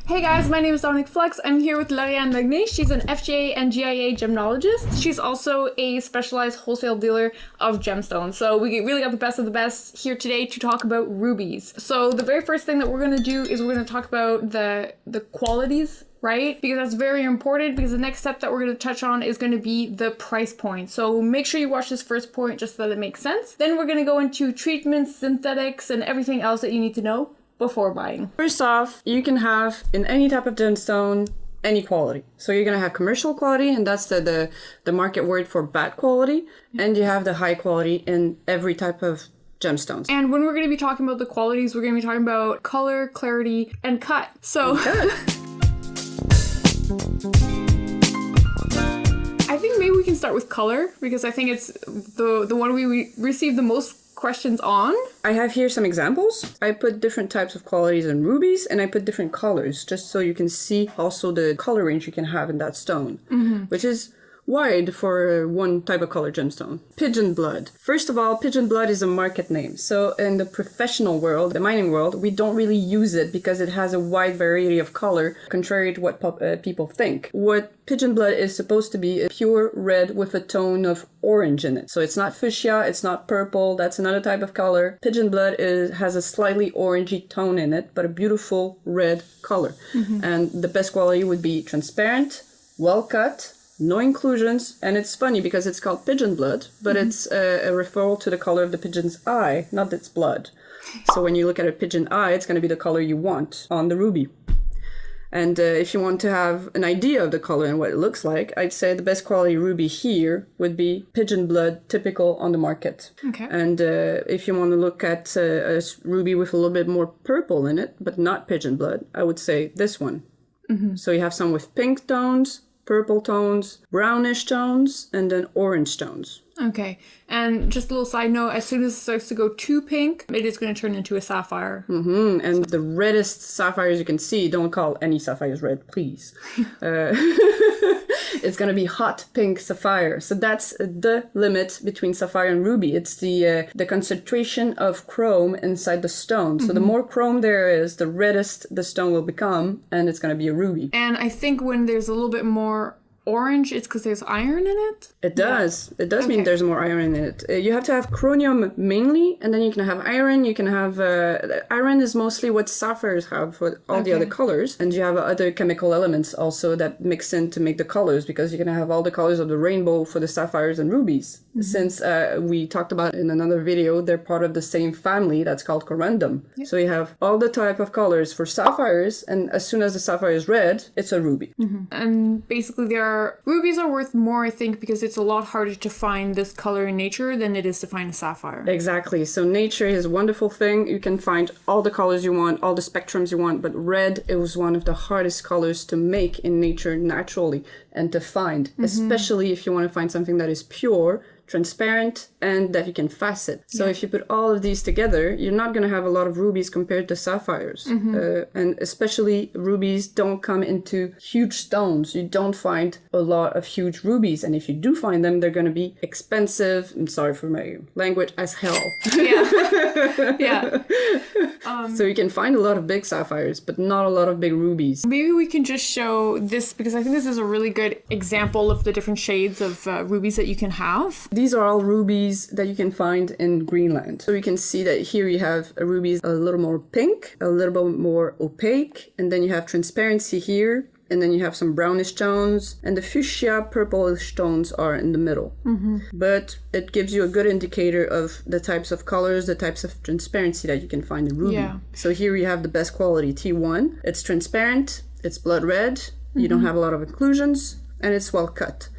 Hey guys, my name is Dominic Flex. I'm here with Lauriane Magnet. She's an FGA and GIA gemnologist. She's also a specialized wholesale dealer of gemstones. So we really got the best of the best here today to talk about rubies. So the very first thing that we're going to do is we're going to talk about the qualities, right? Because that's very important, because the next step that we're going to touch on is going to be the price point. So make sure you watch this first point just so that it makes sense. Then we're going to go into treatments, synthetics, and everything else that you need to know before buying. First off, you can have in any type of gemstone any quality. So you're going to have commercial quality, and that's the market word for bad quality, and you have the high quality in every type of gemstones. And when we're going to be talking about the qualities, we're going to be talking about color, clarity, and cut. So I think maybe we can start with color, because I think it's the one we receive the most questions on. I have here some examples. I put different types of qualities in rubies, and I put different colors just so you can see also the color range you can have in that stone, which is wide for one type of color gemstone. Pigeon Blood. First of all, Pigeon Blood is a market name. So in the professional world, the mining world, we don't really use it because it has a wide variety of color, contrary to what people think. What Pigeon Blood is supposed to be a pure red with a tone of orange in it. So it's not fuchsia, it's not purple, that's another type of color. Pigeon Blood has a slightly orangey tone in it, but a beautiful red color. And the best quality would be transparent, well cut, no inclusions, and it's funny because it's called pigeon blood, but it's a referral to the color of the pigeon's eye, not its blood. So when you look at a pigeon eye, it's going to be the color you want on the ruby. And if you want to have an idea of the color and what it looks like, I'd say the best quality ruby here would be pigeon blood, typical on the market. Okay. And if you want to look at a ruby with a little bit more purple in it, but not pigeon blood, I would say this one. So you have some with pink tones, purple tones, brownish tones, and then orange tones. Okay, and just a little side note, as soon as it starts to go too pink, it is going to turn into a sapphire. And the reddest sapphires you can see, don't call any sapphires red, please. It's going to be hot pink sapphire. So that's the limit between sapphire and ruby. It's the concentration of chrome inside the stone. So the more chrome there is, the reddest the stone will become, and it's going to be a ruby. And I think when there's a little bit more orange, it's because there's iron in it? It does. Yeah. It does mean there's more iron in it. You have to have chromium mainly, and then you can have iron. You can have... iron is mostly what sapphires have for all the other colors. And you have other chemical elements also that mix in to make the colors, because you're going to have all the colors of the rainbow for the sapphires and rubies. Since we talked about in another video, they're part of the same family that's called Corundum. Yep. So you have all the type of colors for sapphires, and as soon as the sapphire is red, it's a ruby. And basically rubies are worth more, I think, because it's a lot harder to find this color in nature than it is to find a sapphire. Exactly. So nature is a wonderful thing. You can find all the colors you want, all the spectrums you want, but red is one of the hardest colors to make in nature naturally and to find, especially if you want to find something that is pure, transparent, and that you can facet. So if you put all of these together, you're not going to have a lot of rubies compared to sapphires. And especially rubies don't come into huge stones. You don't find a lot of huge rubies. And if you do find them, they're going to be expensive, I'm sorry for my language, as hell. So you can find a lot of big sapphires, but not a lot of big rubies. Maybe we can just show this, because I think this is a really good example of the different shades of rubies that you can have. These are all rubies that you can find in Greenland. So you can see that here you have a rubies a little more pink, a little bit more opaque, and then you have transparency here, and then you have some brownish tones, and the fuchsia purplish tones are in the middle. But it gives you a good indicator of the types of colors, the types of transparency that you can find in ruby. So here you have the best quality, T1. It's transparent, it's blood red, you don't have a lot of inclusions, and it's well cut.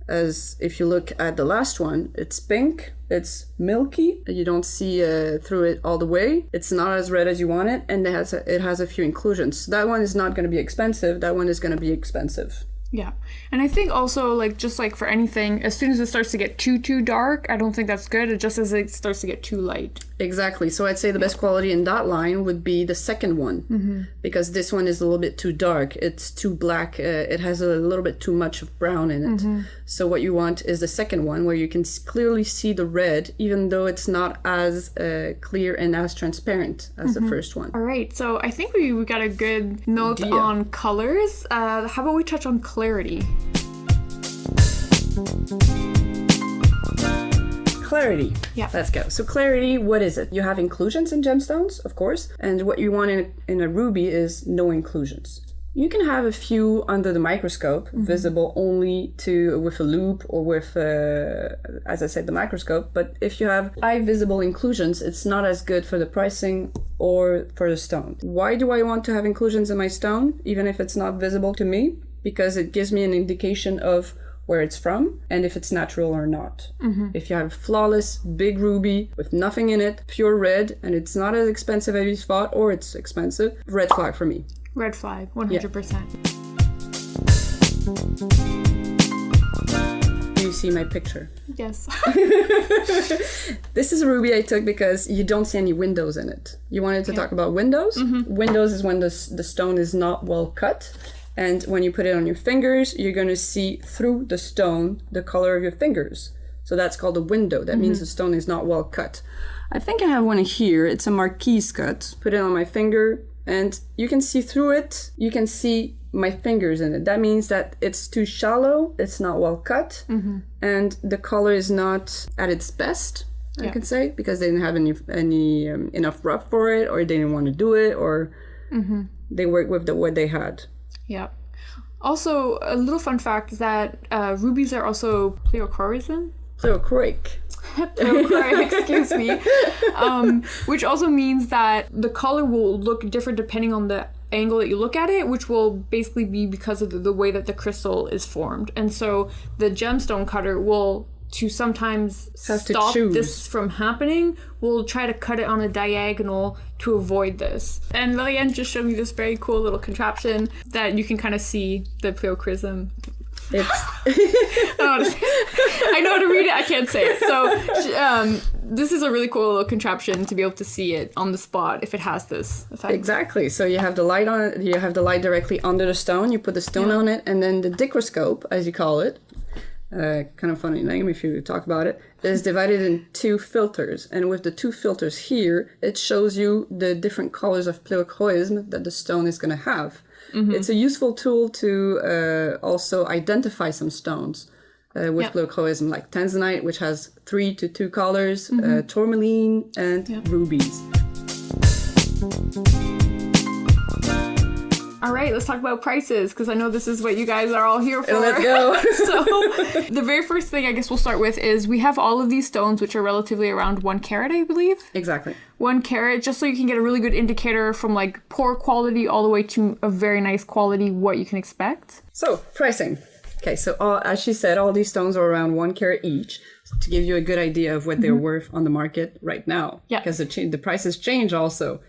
As if you look at the last one, it's pink, it's milky, you don't see through it all the way, it's not as red as you want it, and it has a few inclusions. So that one is not going to be expensive, that one is going to be expensive. Yeah, and I think also, just for anything, as soon as it starts to get too dark, I don't think that's good, just as it starts to get too light. Exactly. So I'd say the best quality in that line would be the second one, because this one is a little bit too dark. It's too black. It has a little bit too much of brown in it. So what you want is the second one, where you can clearly see the red, even though it's not as clear and as transparent as the first one. All right, so I think we got a good note on colors. How about we touch on clarity? Clarity. Yeah. Let's go. So clarity, what is it? You have inclusions in gemstones, of course, and what you want in a ruby is no inclusions. You can have a few under the microscope, visible only with a loupe or with, as I said, the microscope. But if you have high visible inclusions, it's not as good for the pricing or for the stone. Why do I want to have inclusions in my stone, even if it's not visible to me? Because it gives me an indication of where it's from and if it's natural or not. If you have flawless big ruby with nothing in it, pure red, and it's not as expensive as you thought, or it's expensive, red flag for me. Red flag, 100%. Do you see my picture? Yes. This is a ruby I took because you don't see any windows in it. You wanted to talk about windows? Windows is when the stone is not well cut. And when you put it on your fingers, you're going to see through the stone the color of your fingers. So that's called a window. That means the stone is not well cut. I think I have one here. It's a marquise cut. Put it on my finger and you can see through it. You can see my fingers in it. That means that it's too shallow. It's not well cut. And the color is not at its best, I could say, because they didn't have any enough rough for it, or they didn't want to do it, or they worked with what they had. Yeah. Also, a little fun fact is that rubies are also Pleochroism. Pleochroic. Pleochroic, excuse me. Which also means that the color will look different depending on the angle that you look at it, which will basically be because of the way that the crystal is formed. And so the gemstone cutter will, to sometimes stop this from happening, we'll try to cut it on a diagonal to avoid this. And Liliane just showed me this very cool little contraption that you can kind of see the Pleochroism. I know how to read it, I can't say it. So this is a really cool little contraption to be able to see it on the spot if it has this effect. Exactly. So you have the light on it, you have the light directly under the stone, you put the stone on it, and then the dichroscope, as you call it, kind of funny name if you talk about it, is divided in two filters. And with the two filters here, it shows you the different colors of Pleochroism that the stone is going to have. It's a useful tool to also identify some stones with Pleochroism, like tanzanite, which has 3 to 2 colors, tourmaline, and rubies. All right, let's talk about prices, because I know this is what you guys are all here for. Let's go. So the very first thing I guess we'll start with is we have all of these stones, which are relatively around 1 carat, I believe. Exactly. 1 carat, just so you can get a really good indicator from like poor quality all the way to a very nice quality, what you can expect. So, pricing. Okay, so as she said, all these stones are around 1 carat each, to give you a good idea of what they're worth on the market right now. Yeah. Because the prices change also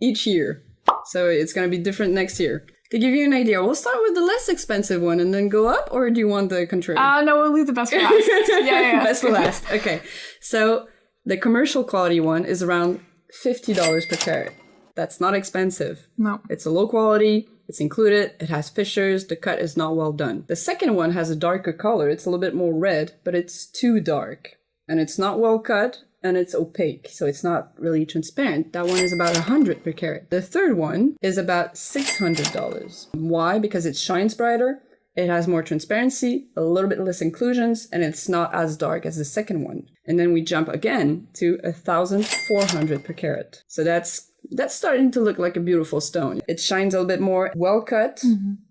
each year. So it's going to be different next year. To give you an idea, we'll start with the less expensive one and then go up, or do you want the contrary? No, we'll leave the best for last. Yeah. Best for last. Okay. So the commercial quality one is around $50 per carat. That's not expensive. No. It's a low quality. It's included. It has fissures. The cut is not well done. The second one has a darker color. It's a little bit more red, but it's too dark. And it's not well cut. And it's opaque, so it's not really transparent. That one is about $100 per carat. The third one is about $600. Why? Because it shines brighter, it has more transparency, a little bit less inclusions, and it's not as dark as the second one. And then we jump again to $1,400 per carat. So that's starting to look like a beautiful stone. It shines a little bit more well cut,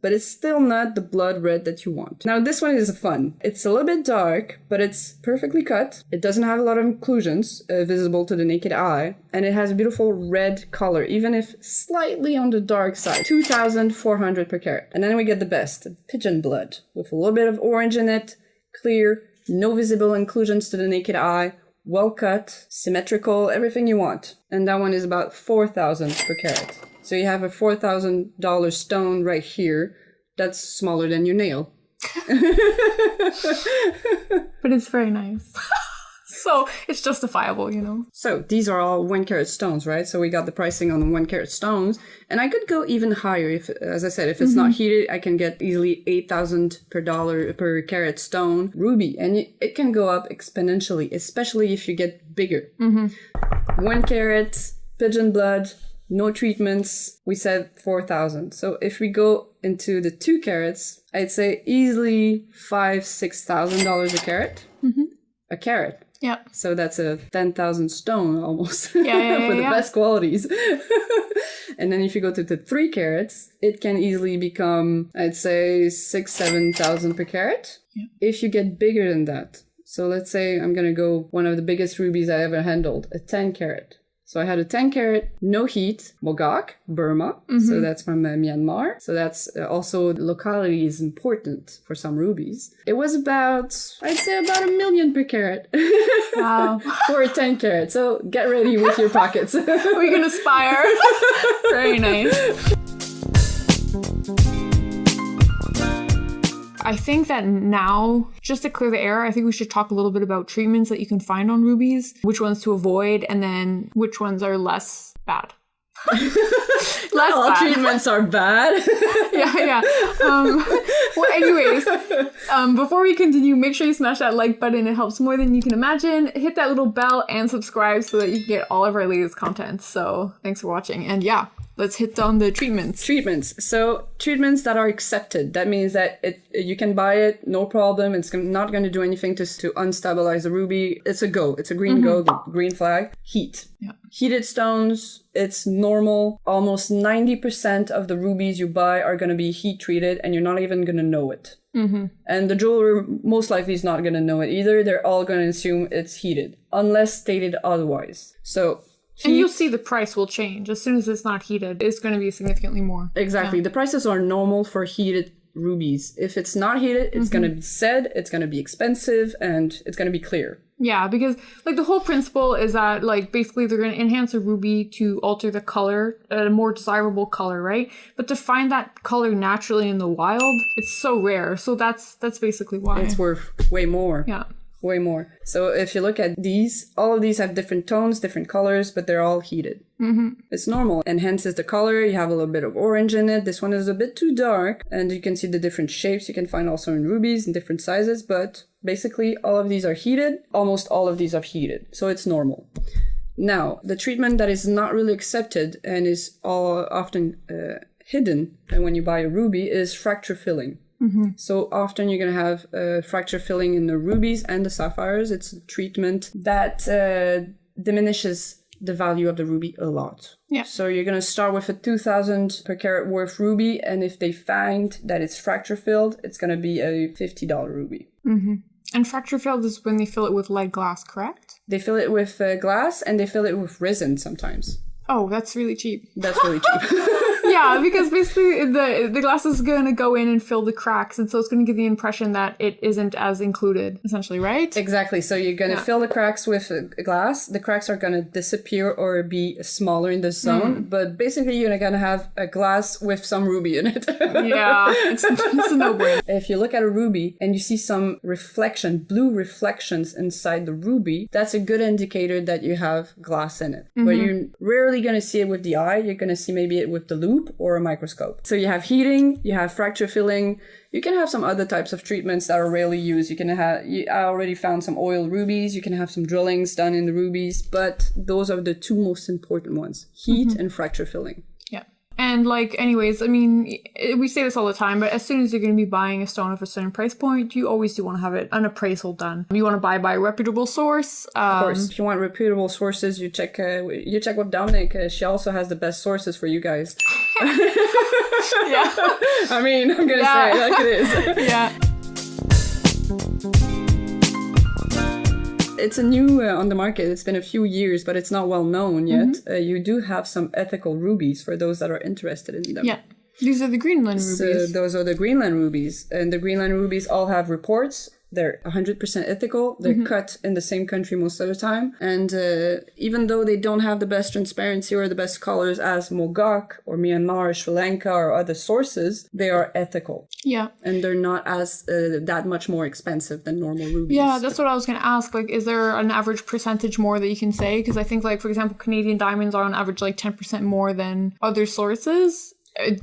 but it's still not the blood red that you want. Now this one is fun. It's a little bit dark, but it's perfectly cut. It doesn't have a lot of inclusions visible to the naked eye, and it has a beautiful red color, even if slightly on the dark side. $2,400 per carat. And then we get the best, Pigeon Blood, with a little bit of orange in it, clear, no visible inclusions to the naked eye, well cut, symmetrical, everything you want. And that one is about $4,000 per carat. So you have a $4,000 stone right here that's smaller than your nail. But it's very nice. So it's justifiable, you know. So these are all 1 carat stones, right? So we got the pricing on the 1 carat stones, and I could go even higher if, as I said, if it's not heated, I can get easily $8,000 per carat stone ruby, and it can go up exponentially, especially if you get bigger. 1 carat Pigeon Blood, no treatments. We said 4,000. So if we go into the 2 carats, I'd say easily $5,000-$6,000 a carat. A carat. Yeah. So that's a 10,000 stone almost yeah, for the best qualities. And then if you go to the 3 carats, it can easily become, I'd say, 6,000-7,000 per carat. Yeah. If you get bigger than that. So let's say I'm going to go one of the biggest rubies I ever handled, a 10 carat. So I had a 10 carat, no heat, Mogok, Burma. So that's from Myanmar. So that's also locality is important for some rubies. It was about, I'd say about $1 million per carat. Wow. For a 10 carat. So get ready with your pockets. We can aspire. Very nice. I think that now, just to clear the air, I think we should talk a little bit about treatments that you can find on rubies, which ones to avoid, and then which ones are less bad. Less all bad. Treatments are bad. yeah. Well, anyways, before we continue, make sure you smash that like button. It helps more than you can imagine. Hit that little bell and subscribe so that you can get all of our latest content. So thanks for watching. And yeah, let's hit on the treatments. So treatments that are accepted. That means that you can buy it, no problem. It's not going to do anything to unstabilize the ruby. It's a go. It's a green go, green flag. Heat. Yeah. Heated stones, it's normal. Almost 90% of the rubies you buy are going to be heat treated, and you're not even going to know it. And the jeweler most likely is not going to know it either. They're all going to assume it's heated, unless stated otherwise. So and you'll see the price will change. As soon as it's not heated, it's going to be significantly more. Exactly. Yeah. The prices are normal for heated rubies. If it's not heated, it's going to be said, it's going to be expensive, and it's going to be clear. Yeah, because like the whole principle is that like basically they're going to enhance a ruby to alter the color, a more desirable color, right? But to find that color naturally in the wild, it's so rare. So that's basically why. It's worth way more. Yeah. Way more. So if you look at these, all of these have different tones, different colors, but they're all heated. It's normal. Enhances the color. You have a little bit of orange in it. This one is a bit too dark, and you can see the different shapes you can find also in rubies in different sizes, but basically all of these are heated. Almost all of these are heated. So it's normal. Now, the treatment that is not really accepted and is often hidden when you buy a ruby is fracture filling. So often you're going to have fracture filling in the rubies and the sapphires. It's a treatment that diminishes the value of the ruby a lot. Yeah. So you're going to start with a 2,000 per carat worth ruby, and if they find that it's fracture filled, it's going to be a $50 ruby. And fracture filled is when they fill it with lead glass, correct? They fill it with glass, and they fill it with resin sometimes. Oh, that's really cheap. That's really cheap. Yeah, because basically the glass is going to go in and fill the cracks, and so it's going to give the impression that it isn't as included, essentially, right? Exactly. So you're going to fill the cracks with glass. The cracks are going to disappear or be smaller in the zone, but basically you're going to have a glass with some ruby in it. Yeah, it's a no-brainer. If you look at a ruby and you see some blue reflections inside the ruby, that's a good indicator that you have glass in it. But you're rarely going to see it with the eye. You're going to see maybe it with the loupe or a microscope. So you have heating, you have fracture filling. You can have some other types of treatments that are rarely used. I already found some oil rubies. You can have some drillings done in the rubies, but those are the two most important ones: heat and fracture filling. Yeah. And like, anyways, I mean, we say this all the time, but as soon as you're going to be buying a stone of a certain price point, you always do want to have an appraisal done. You want to buy by a reputable source. Of course, if you want reputable sources, you check with Dominic. She also has the best sources for you guys. Yeah. I mean, I'm going to say it like it is. Yeah. It's a new on the market. It's been a few years, but it's not well known yet. You do have some ethical rubies for those that are interested in them. Yeah. These are the Greenland rubies. So those are the Greenland rubies. And the Greenland rubies all have reports. they're 100% ethical. They're cut in the same country most of the time. And even though they don't have the best transparency or the best colors as Mogok or Myanmar or Sri Lanka or other sources, they are ethical. Yeah. And they're not as that much more expensive than normal rubies. Yeah, that's what I was going to ask. Like, is there an average percentage more that you can say? Because I think, like, for example, Canadian diamonds are on average like 10% more than other sources.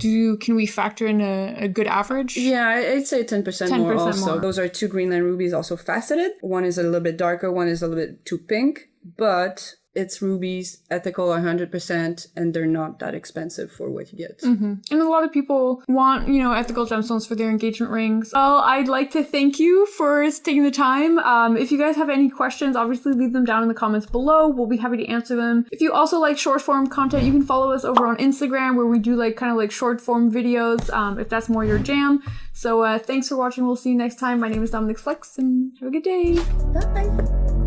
Can we factor in a good average? Yeah, I'd say 10% more also. Those are 2 Greenland rubies, also faceted. One is a little bit darker, one is a little bit too pink, but it's rubies, ethical 100%, and they're not that expensive for what you get. Mm-hmm. And a lot of people want, ethical gemstones for their engagement rings. Well, I'd like to thank you for taking the time. If you guys have any questions, obviously leave them down in the comments below. We'll be happy to answer them. If you also like short form content, you can follow us over on Instagram, where we do kind of short form videos, if that's more your jam. So thanks for watching. We'll see you next time. My name is Dominic Flex, and have a good day. Bye.